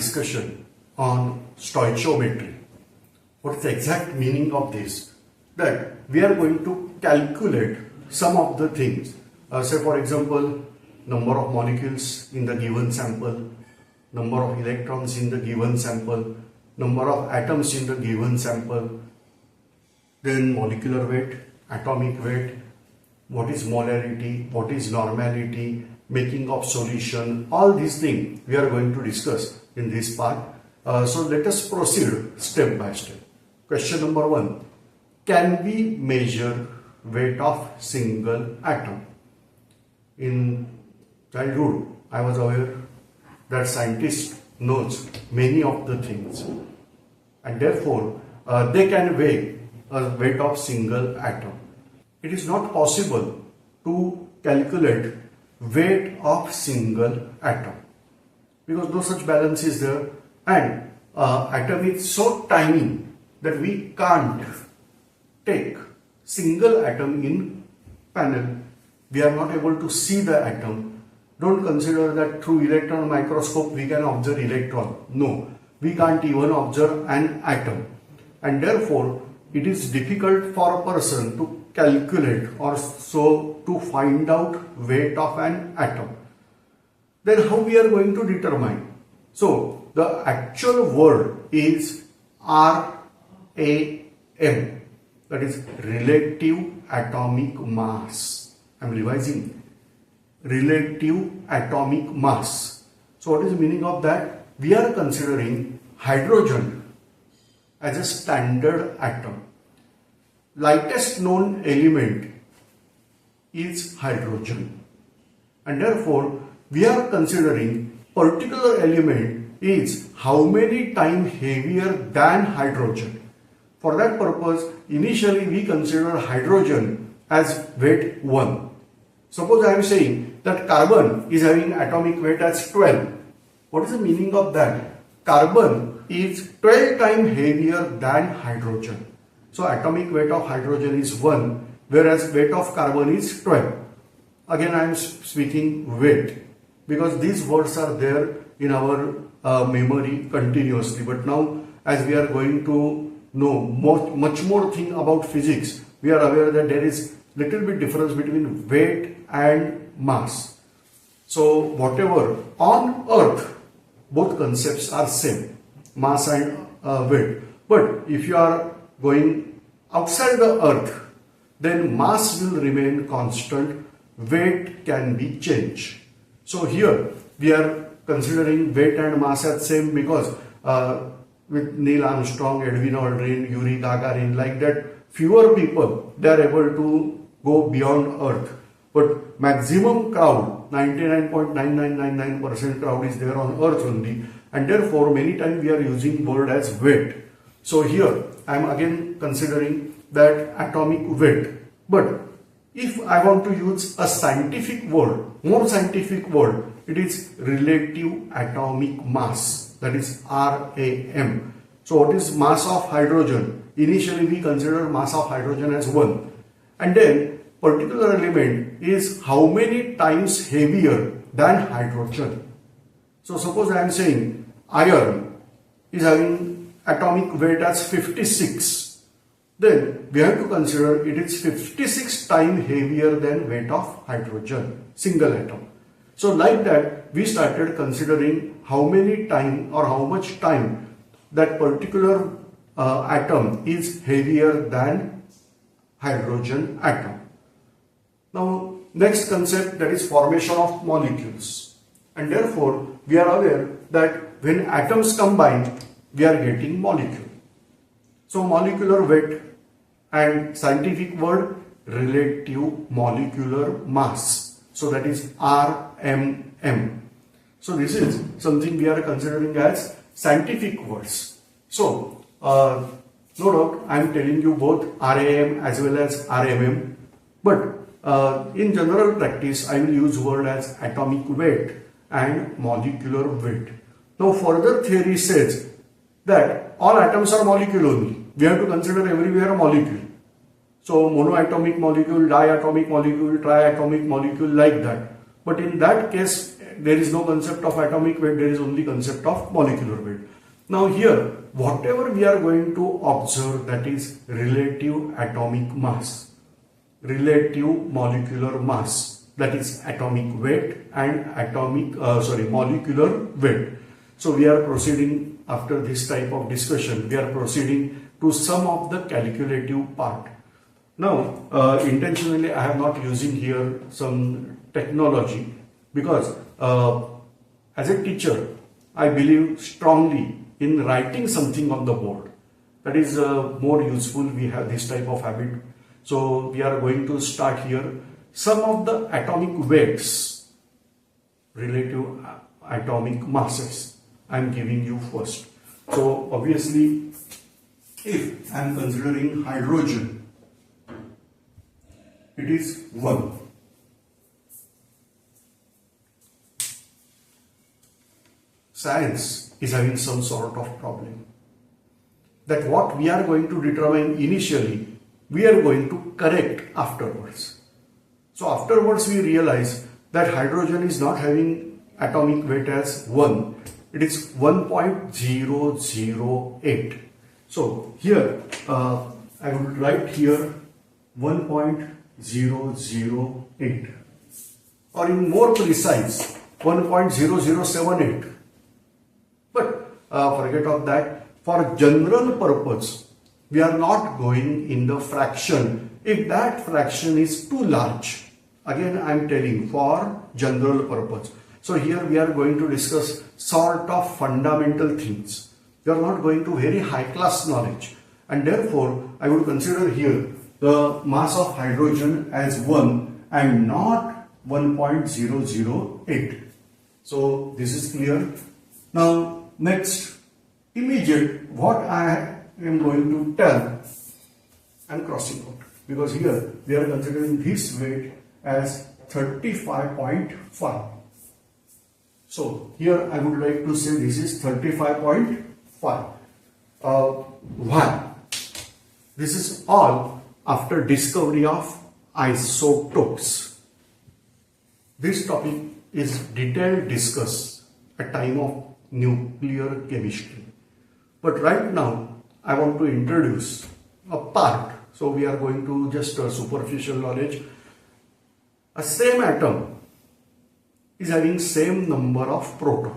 discussion on stoichiometry. What is the exact meaning of this? That we are going to calculate some of the things. Say for example, number of molecules in the given sample, number of electrons in the given sample, number of atoms in the given sample, then molecular weight, atomic weight, what is molarity, what is normality, making of solution, all these things we are going to discuss in this part. So let us proceed step by step. Question number 1. Can we measure weight of single atom? In childhood, I was aware that scientists knows many of the things, and therefore they can weigh a weight of single atom. It is not possible to calculate weight of single atom because no such balance is there, and atom is so tiny that we can't take single atom in panel. We are not able to see the atom. Don't consider that through electron microscope we can observe electron. No, we can't even observe an atom, and therefore it is difficult for a person to calculate or so to find out weight of an atom. Then how we are going to determine? So the actual word is RAM, that is relative atomic mass. I am revising, relative atomic mass. So what is the meaning of that? We are considering hydrogen as a standard atom. Lightest known element is hydrogen, and therefore we are considering particular element is how many times heavier than hydrogen. For that purpose, initially we consider hydrogen as weight 1. Suppose I am saying that carbon is having atomic weight as 12. What is the meaning of that? Carbon is 12 times heavier than hydrogen. So atomic weight of hydrogen is 1, whereas weight of carbon is 12. Again I am speaking weight because these words are there in our memory continuously. But now as we are going to know much more thing about physics, we are aware that there is little bit difference between weight and mass. So whatever on earth, both concepts are same, mass and weight. But if you are going outside the earth, then mass will remain constant, weight can be changed. So here we are considering weight and mass as same because with Neil Armstrong, Edwin Aldrin, Yuri Gagarin, like that, fewer people they are able to go beyond earth. But maximum crowd, 99.9999% crowd is there on earth only, and therefore many times we are using word as weight. So here I am again considering that atomic weight. But if I want to use a scientific word, more scientific word, it is relative atomic mass, that is RAM. So what is mass of hydrogen? Initially we consider mass of hydrogen as 1, and then particular element is how many times heavier than hydrogen. So suppose I am saying iron is having atomic weight as 56, then we have to consider it is 56 times heavier than weight of hydrogen, single atom. So like that we started considering how many time or how much time that particular atom is heavier than hydrogen atom. Now next concept, that is formation of molecules, and therefore we are aware that when atoms combine we are getting molecule. So molecular weight and scientific word relative molecular mass, so that is RMM. So this is something we are considering as scientific words. So no doubt I am telling you both RAM as well as RMM, but in general practice I will use word as atomic weight and molecular weight. Now further theory says that all atoms are molecule only. We have to consider everywhere a molecule. So monoatomic molecule, diatomic molecule, triatomic molecule, like that. But in that case there is no concept of atomic weight, there is only concept of molecular weight. Now here, whatever we are going to observe, that is relative atomic mass, relative molecular mass, that is atomic weight and molecular weight. So we are proceeding after this type of discussion, we are proceeding to some of the calculative part. Now, intentionally I have not using here some technology because as a teacher, I believe strongly in writing something on the board. That is more useful. We have this type of habit. So we are going to start here. Some of the atomic weights, relative atomic masses, I am giving you first. So obviously, if I am considering hydrogen, it is 1. Science is having some sort of problem. That what we are going to determine initially, we are going to correct afterwards. So afterwards we realize that hydrogen is not having atomic weight as 1. It is 1.008. So here I would write here 1.008, or in more precise 1.0078. But forget of that. For general purpose, we are not going in the fraction if that fraction is too large. Again I am telling, for general purpose. So here we are going to discuss sort of fundamental things. We are not going to very high class knowledge, and therefore I would consider here the mass of hydrogen as 1 and not 1.008. So this is clear. Now next, immediate what I am going to tell, I am crossing out, because here we are considering this weight as 35.5. So here I would like to say this is 35.5. Why? This is all after discovery of isotopes. This topic is detailed discussed at time of nuclear chemistry. But right now I want to introduce a part. So we are going to just superficial knowledge. A same atom is having same number of protons,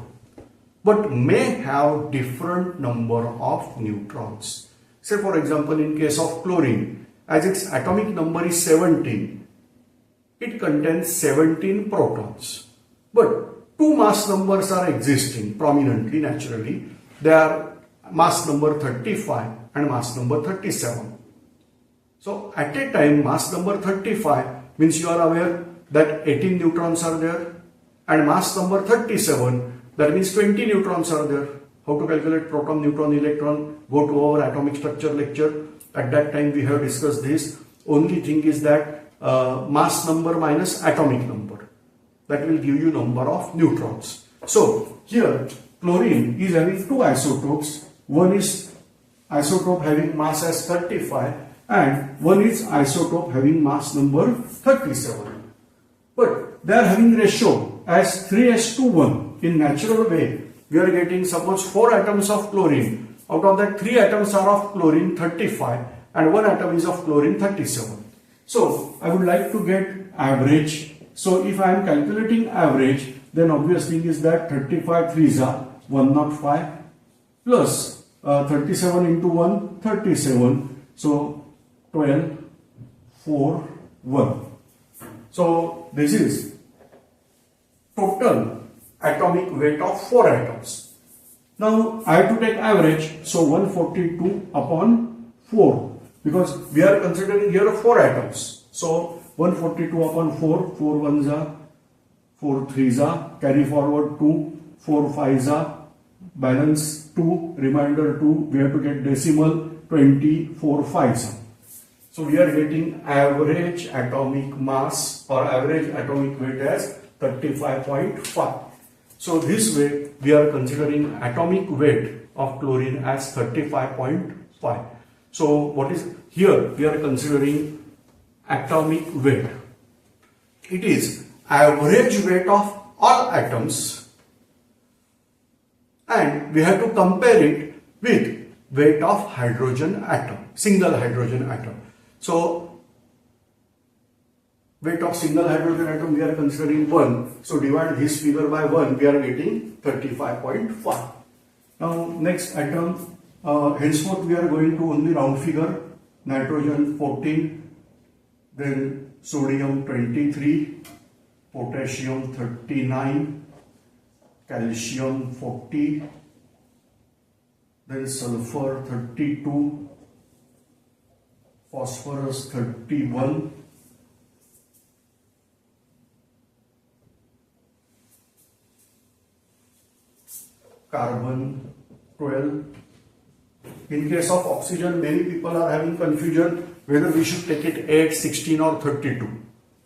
but may have different number of neutrons. Say for example, in case of chlorine, as its atomic number is 17, it contains 17 protons, but two mass numbers are existing prominently, naturally. They are mass number 35 and mass number 37. So at a time, mass number 35 means you are aware that 18 neutrons are there, and mass number 37, that means 20 neutrons are there. How to calculate proton, neutron, electron? Go to our atomic structure lecture. At that time we have discussed this. Only thing is that mass number minus atomic number. That will give you number of neutrons. So here chlorine is having two isotopes. One is isotope having mass as 35 and one is isotope having mass number 37. But they are having ratio as 3:1. In natural way, we are getting suppose 4 atoms of chlorine. Out of that 3 atoms are of chlorine 35 and 1 atom is of chlorine 37. So I would like to get average. So if I am calculating average, then obvious thing is that 35 3s are 105 plus 37 into 1 37. So 12 4 1. So this is total atomic weight of 4 atoms. Now I have to take average, so 142 upon 4, because we are considering here 4 atoms. So 142 upon 4, 4 1s are, 4 3s are, carry forward 2, 4 5s are, balance 2, remainder 2, we have to get decimal, 24 5s are. So we are getting average atomic mass or average atomic weight as 35.5. So this way we are considering atomic weight of chlorine as 35.5. So what is here? We are considering atomic weight. It is average weight of all atoms and we have to compare it with weight of hydrogen atom, single hydrogen atom. So weight of single hydrogen atom we are considering 1. So divide this figure by 1, we are getting 35.5. Now next atom, henceforth we are going to only round figure. Nitrogen 14, then sodium 23, potassium 39, calcium 40, then sulfur 32, phosphorus 31, carbon 12. In case of oxygen, many people are having confusion whether we should take it 8, 16 or 32.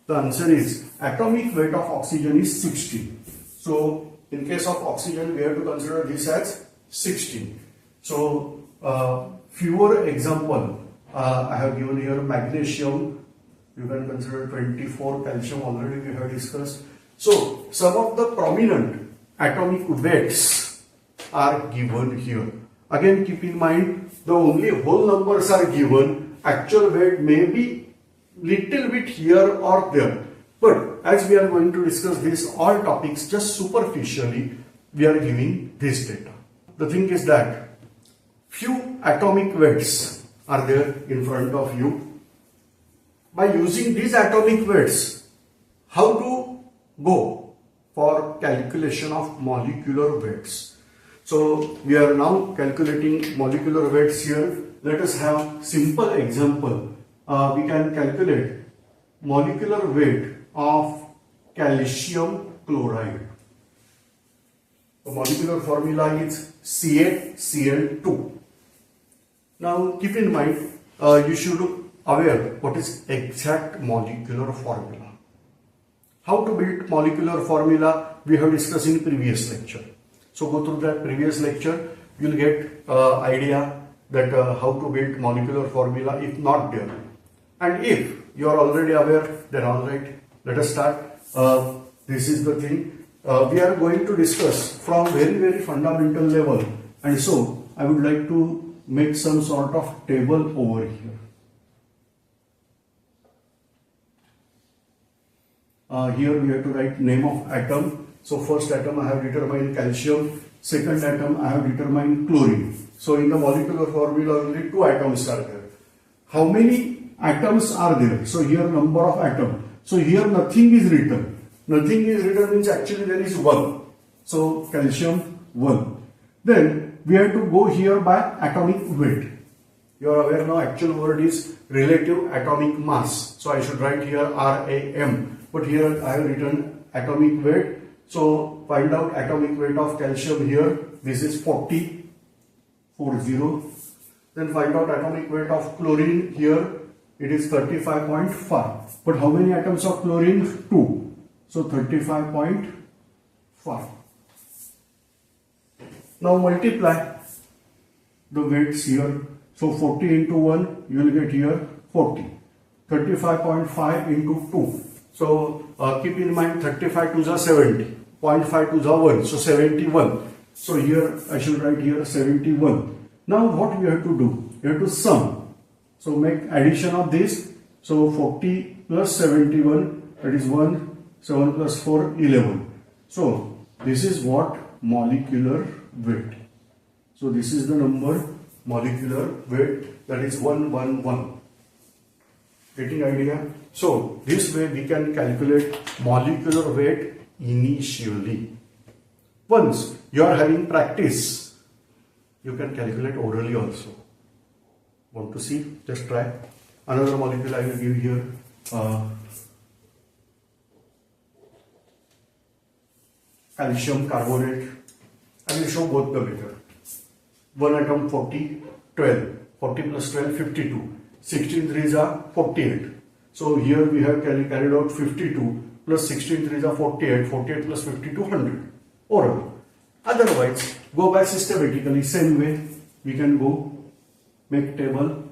The answer is atomic weight of oxygen is 16. So in case of oxygen, we have to consider this as 16. So fewer example, I have given here magnesium, you can consider 24, calcium already we have discussed. So some of the prominent atomic weights are given here. Again, keep in mind, the only whole numbers are given, actual weight may be little bit here or there. But as we are going to discuss this all topics just superficially, we are giving this data. The thing is that few atomic weights are there in front of you. By using these atomic weights, how to go for calculation of molecular weights? So we are now calculating molecular weights here. Let us have simple example. We can calculate molecular weight of calcium chloride. The molecular formula is CaCl2. Now keep in mind, you should aware what is exact molecular formula. How to build molecular formula we have discussed in previous lecture. So go through that previous lecture, you will get idea that how to build molecular formula if not there. And if you are already aware, then alright, let us start. This is the thing. We are going to discuss from very fundamental level, and so I would like to make some sort of table over here. Here we have to write name of atom. So first atom I have determined calcium, second atom I have determined chlorine. So in the molecular formula only 2 atoms are there. How many atoms are there? So here number of atoms. So here nothing is written. Nothing is written means actually there is 1. So calcium 1. Then we have to go here by atomic weight. You are aware now actual word is relative atomic mass. So I should write here RAM. But here I have written atomic weight. So find out atomic weight of calcium here. This is 40. Then find out atomic weight of chlorine here. It is 35.5. But how many atoms of chlorine? 2. So 35.5. Now multiply the weights here. So 40 into 1, you will get here 40. 35.5 into 2. So keep in mind 35 to the 70. 0.5 to the 1. So 71. So here I should write here 71. Now what we have to do? We have to sum. So make addition of this. So 40 plus 71, that is 1. 7 plus 4, 11. So this is what molecular weight. So this is the number molecular weight, that is 111. Getting idea? So this way we can calculate molecular weight initially. Once you are having practice, you can calculate orally also. Want to see? Just try. Another molecule I will give here. Calcium carbonate. I will show both the method. 1 atom 40, 12. 40 plus 12, 52. 16 threes are 48. So here we have carried out 52 plus 16 threes are 48. 48 plus 52, 100. Oral. Otherwise, go by systematically. Same way we can go make table.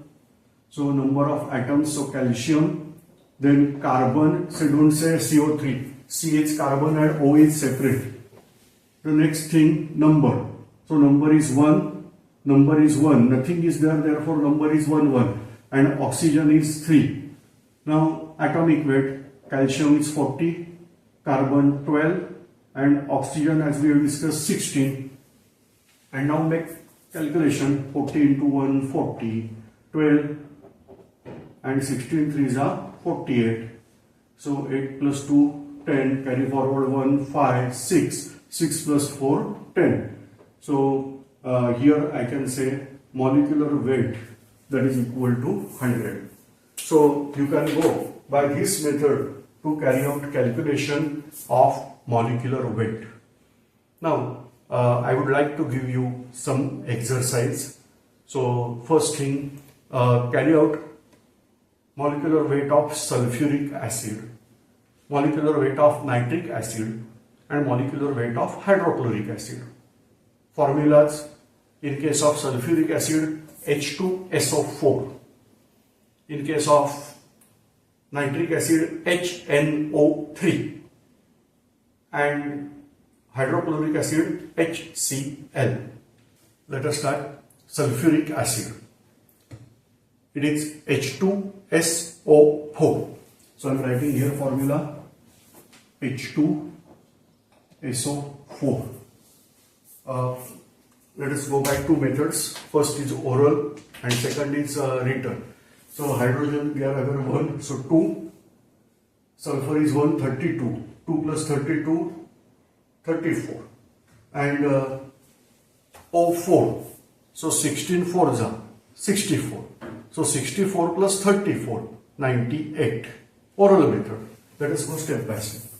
So number of atoms. So calcium. Then carbon. So don't say CO3. CH carbon and O is separate. The next thing, number. So number is 1, number is 1, nothing is there, therefore number is 1, 1, and oxygen is 3. Now atomic weight, calcium is 40, carbon 12, and oxygen, as we have discussed, 16. And now make calculation. 40 into 1, 40, 12, and 16 threes are 48. So 8 plus 2, 10, carry forward 1, 5, 6, 6 plus 4, 10. So here I can say molecular weight, that is equal to 100. So you can go by this method to carry out calculation of molecular weight. Now I would like to give you some exercise. So first thing, carry out molecular weight of sulfuric acid, molecular weight of nitric acid, and molecular weight of hydrochloric acid. Formulas: in case of sulfuric acid, H2SO4. In case of nitric acid, HNO3. And hydrochloric acid, HCl. Let us start. Sulfuric acid. It is H2SO4. So I am writing here formula H2SO4. Let us go by two methods. First is oral and second is written. So hydrogen we are aware 1, so 2. Sulfur is 1, 32. 2 plus 32, 34. And O4. So 16 fours are 64. So 64 plus 34, 98. Oral method. Let us go step by step.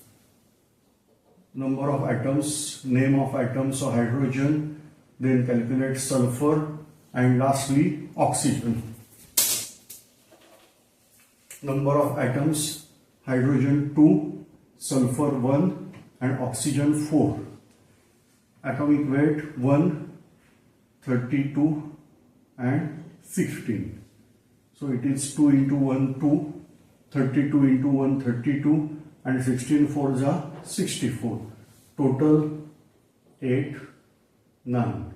Number of atoms, name of atoms, so hydrogen, then calculate sulfur, and lastly oxygen. Number of atoms, hydrogen 2, sulfur 1, and oxygen 4. Atomic weight 1, 32, and 16. So it is 2 into 1, 2, 32 into 1, 32, and 16 fours are 64. Total 8, 9.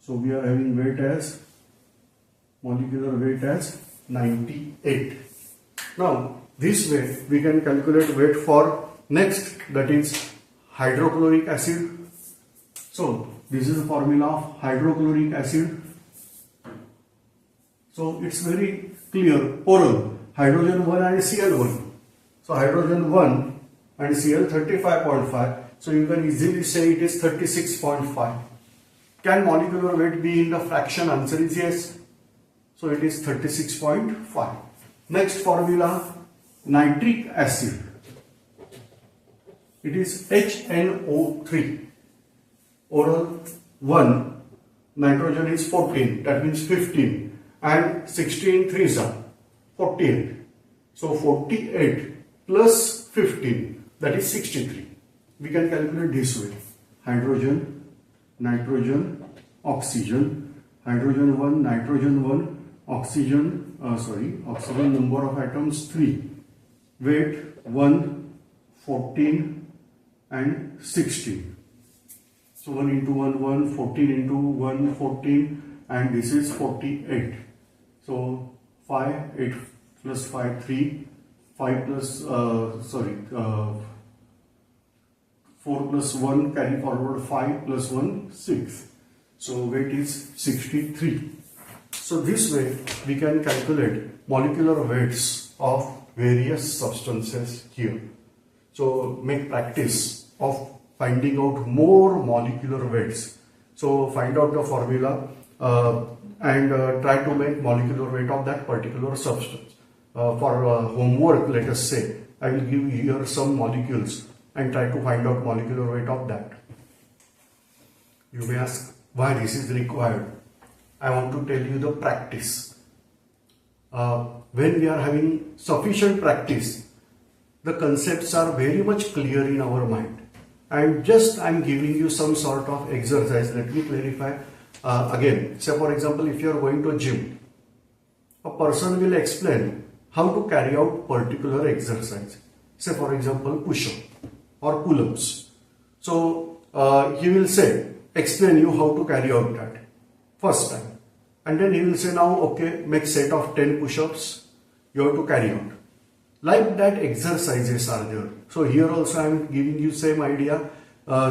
So we are having weight as, molecular weight as 98. Now this way we can calculate weight for next, that is hydrochloric acid. So this is the formula of hydrochloric acid. So it's very clear, oral, hydrogen 1 and Cl1. So hydrogen 1 and Cl 35.5. So you can easily say it is 36.5. Can molecular weight be in the fraction? Answer is yes. So it is 36.5. Next formula, nitric acid. It is HNO3. Oral 1, nitrogen is 14, that means 15, and 16 threes are 48. So 48 plus 15, that is 63. We can calculate this way. Hydrogen, nitrogen, oxygen, hydrogen 1, nitrogen 1, oxygen, oxygen number of atoms 3, weight 1, 14, and 16. So 1 into 1, 1, 14 into 1, 14, and this is 48. So 5, 8 plus 5, 3, 5 plus, 4 plus 1, carry forward 5 plus 1, 6. So weight is 63. So this way we can calculate molecular weights of various substances here. So make practice of finding out more molecular weights. So find out the formula and try to make molecular weight of that particular substance. For homework, let us say, I will give you here some molecules and try to find out molecular weight of that. You may ask why this is required. I want to tell you the practice. When we are having sufficient practice, the concepts are very much clear in our mind. And just I am giving you some sort of exercise. Let me clarify again. Say for example, if you are going to a gym, a person will explain how to carry out particular exercise. Say for example, push-up. or pull-ups. So he will say, explain you how to carry out that first time. And then he will say, now okay, make set of 10 push-ups you have to carry out. Like that exercises are there. So here also I am giving you same idea,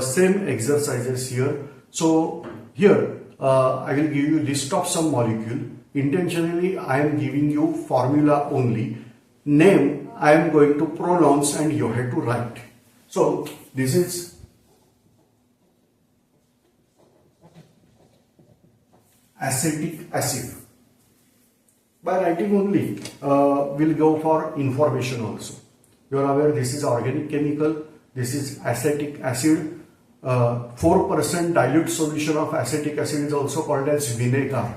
same exercises here. So here I will give you list of some molecule. Intentionally I am giving you formula only. Name I am going to pronounce and you have to write. So this is acetic acid. By writing only, we'll go for information also. You are aware this is organic chemical, this is acetic acid. 4% dilute solution of acetic acid is also called as vinegar.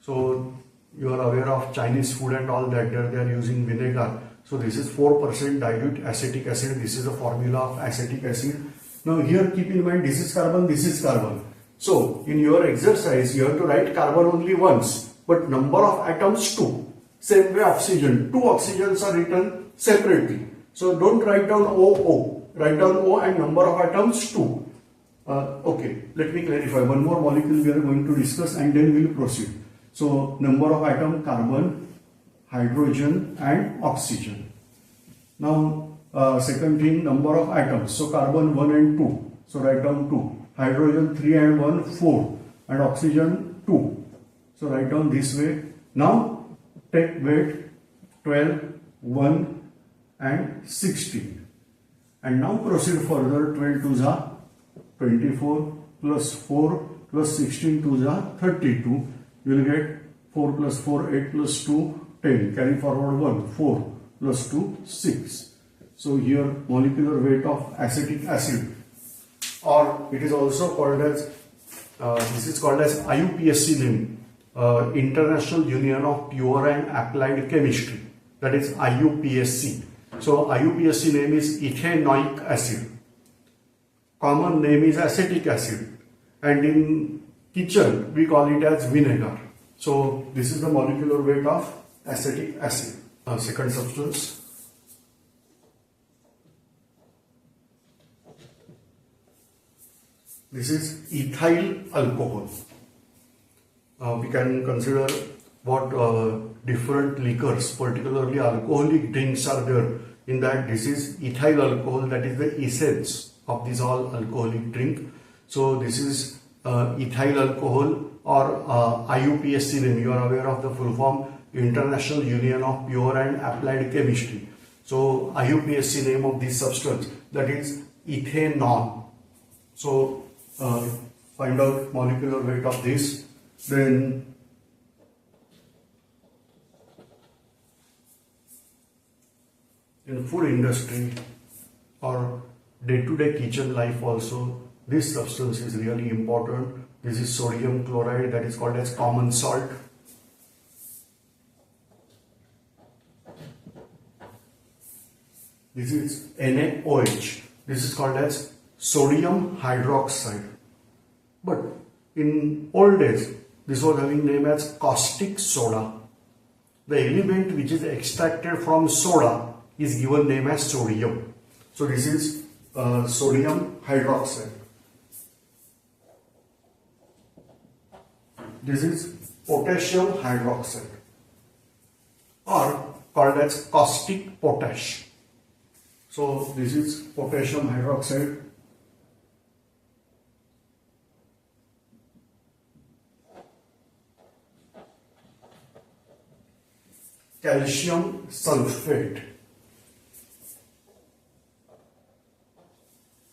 So you are aware of Chinese food and all that, they are using vinegar. So this is 4% dilute acetic acid. This is the formula of acetic acid. Now here keep in mind, this is carbon, this is carbon. So in your exercise you have to write carbon only once, but number of atoms 2. Same way oxygen, 2 oxygens are written separately. So don't write down O, write down O and number of atoms 2. Okay, let me clarify. One more molecule we are going to discuss and then we will proceed. So number of atom carbon, hydrogen and oxygen. Now second thing, number of atoms. So carbon 1 and 2. So write down 2. Hydrogen 3 and 1, 4. And oxygen 2. So write down this way. Now take weight 12, 1 and 16. And now proceed further. 12 to the 24 plus 4 plus 16 to the 32. You will get 4 plus 4, 8 plus 2, 10. Carry forward 1, 4 plus 2, 6. So here molecular weight of acetic acid, or it is also called as, this is called as IUPAC name, International Union of Pure and Applied Chemistry, that is IUPAC. So IUPAC name is ethanoic acid. Common name is acetic acid, and in kitchen we call it as vinegar. So this is the molecular weight of acetic acid. Second substance. This is ethyl alcohol. We can consider what different liquors, particularly alcoholic drinks are there. In that, this is ethyl alcohol, that is the essence of this all alcoholic drink. So this is ethyl alcohol, or IUPAC name. You are aware of the full form, International Union of Pure and Applied Chemistry. So IUPAC name of this substance, that is ethanol. So find out molecular weight of this. Then in food industry or day-to-day kitchen life also, this substance is really important. This is sodium chloride, that is called as common salt. This is NaOH. This is called as sodium hydroxide. But in old days, this was having name as caustic soda. The element which is extracted from soda is given name as sodium. So this is sodium hydroxide. This is potassium hydroxide, or called as caustic potash. So this is potassium hydroxide. Calcium sulfate,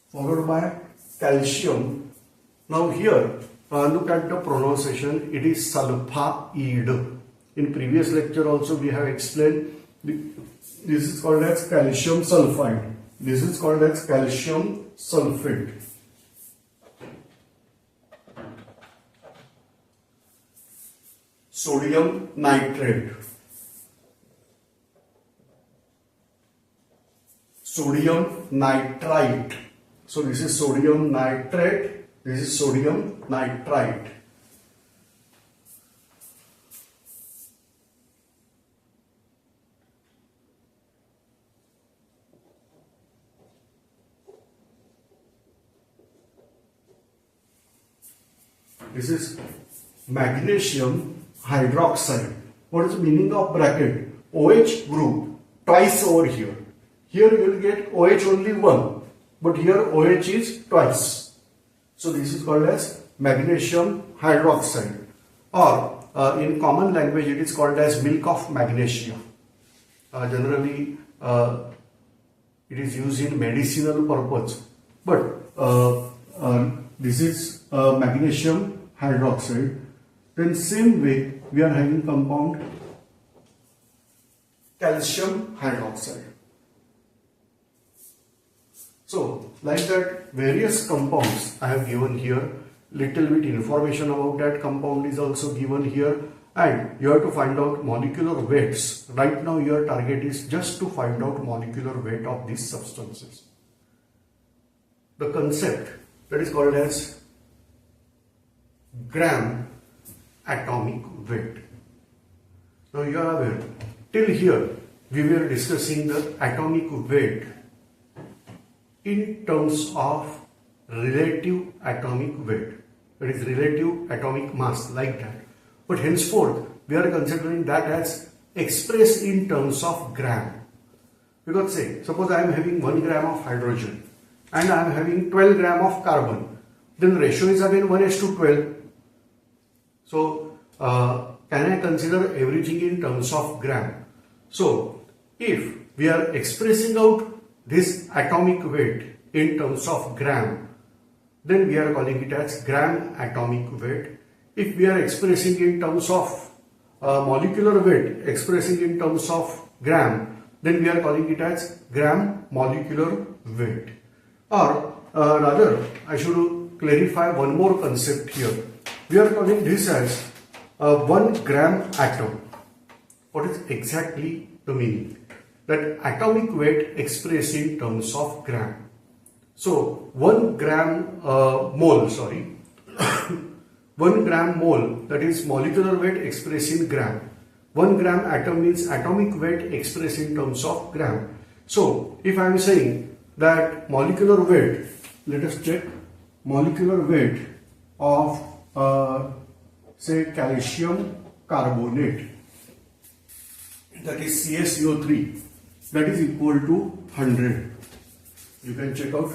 followed by calcium. Now here look at the pronunciation, it is sulfaide. In previous lecture also we have explained, this is called as calcium sulfide, this is called as calcium sulfate. Sodium nitrate, sodium nitrite. So this is sodium nitrate, this is sodium nitrite. this is magnesium hydroxide. What is the meaning of bracket? OH group twice over here. Here you will get OH only one, but here OH is twice. So this is called as magnesium hydroxide, or in common language it is called as milk of magnesia. Generally it is used in medicinal purpose, but this is magnesium hydroxide. Then same way we are having compound calcium hydroxide. So like that, various compounds I have given here. Little bit information about that compound is also given here, and you have to find out molecular weights. Right now your target is just to find out molecular weight of these substances. The concept that is called as gram atomic weight. Now you are aware, till here we were discussing the atomic weight in terms of relative atomic weight, that is relative atomic mass, like that. But henceforth we are considering that as expressed in terms of gram. Because say, suppose I am having 1 gram of hydrogen and I am having 12 gram of carbon, then ratio is again 1:12. So can I consider everything in terms of gram? So if we are expressing out this atomic weight in terms of gram, then we are calling it as gram atomic weight. If we are expressing in terms of molecular weight, expressing in terms of gram, then we are calling it as gram molecular weight. Or rather, I should clarify one more concept here. We are calling this as 1 gram atom. What is exactly the meaning? That atomic weight expressed in terms of gram. So 1 gram mole, 1 gram mole, that is molecular weight expressed in gram. 1 gram atom means atomic weight expressed in terms of gram. So if I am saying that molecular weight, let us check molecular weight of say calcium carbonate, that is CaCO3, that is equal to 100. You can check out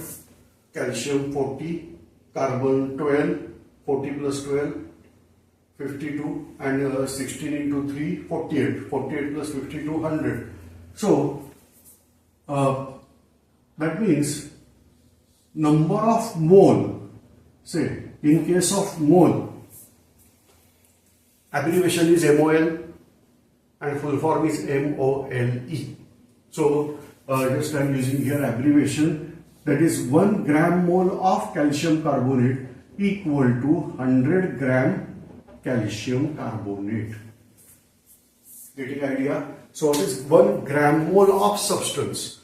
calcium 40, carbon 12, 40 plus 12, 52, and 16 into 3, 48. 48 plus 52, 100. So that means number of mole, say in case of mole, abbreviation is MOL and full form is MOLE. So just I am using here abbreviation, that is 1 gram mole of calcium carbonate equal to 100 gram calcium carbonate. Getting idea? So what is 1 gram mole of substance?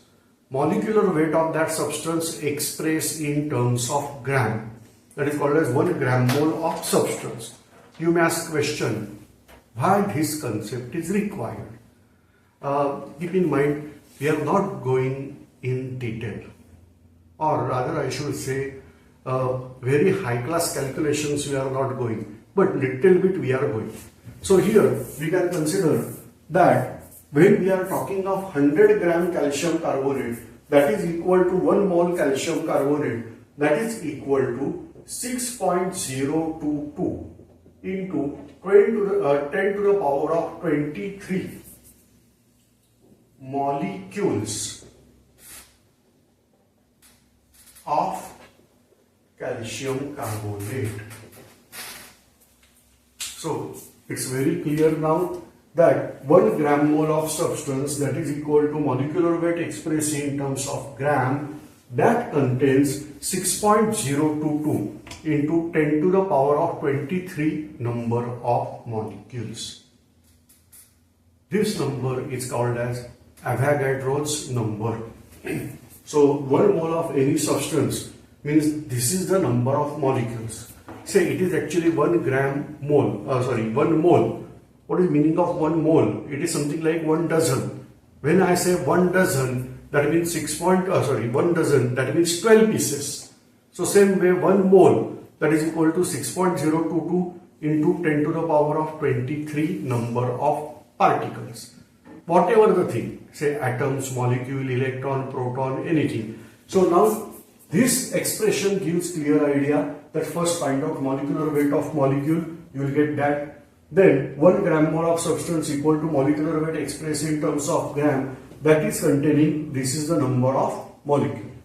Molecular weight of that substance expressed in terms of gram. That is called as 1 gram mole of substance. You may ask question, why this concept is required? Keep in mind, we are not going in detail, or rather I should say very high class calculations we are not going, but little bit we are going. So here we can consider that when we are talking of 100 gram calcium carbonate, that is equal to 1 mole calcium carbonate, that is equal to 6.022 into 10 to the power of 23 molecules of calcium carbonate. So it's very clear now that 1 gram mole of substance, that is equal to molecular weight expressed in terms of gram, that contains 6.022 into 10 to the power of 23 number of molecules. This number is called as Avogadro's number. So 1 mole of any substance means this is the number of molecules. Say it is actually 1 mole. What is meaning of 1 mole? It is something like 1 dozen. When I say 1 dozen, that means 1 dozen, that means 12 pieces. So same way 1 mole, that is equal to 6.022 into 10 to the power of 23 number of particles. Whatever the thing, say atoms, molecule, electron, proton, anything. So now this expression gives clear idea that first find out molecular weight of molecule, you will get that. Then 1 gram mole of substance equal to molecular weight expressed in terms of gram, that is containing, this is the number of molecule.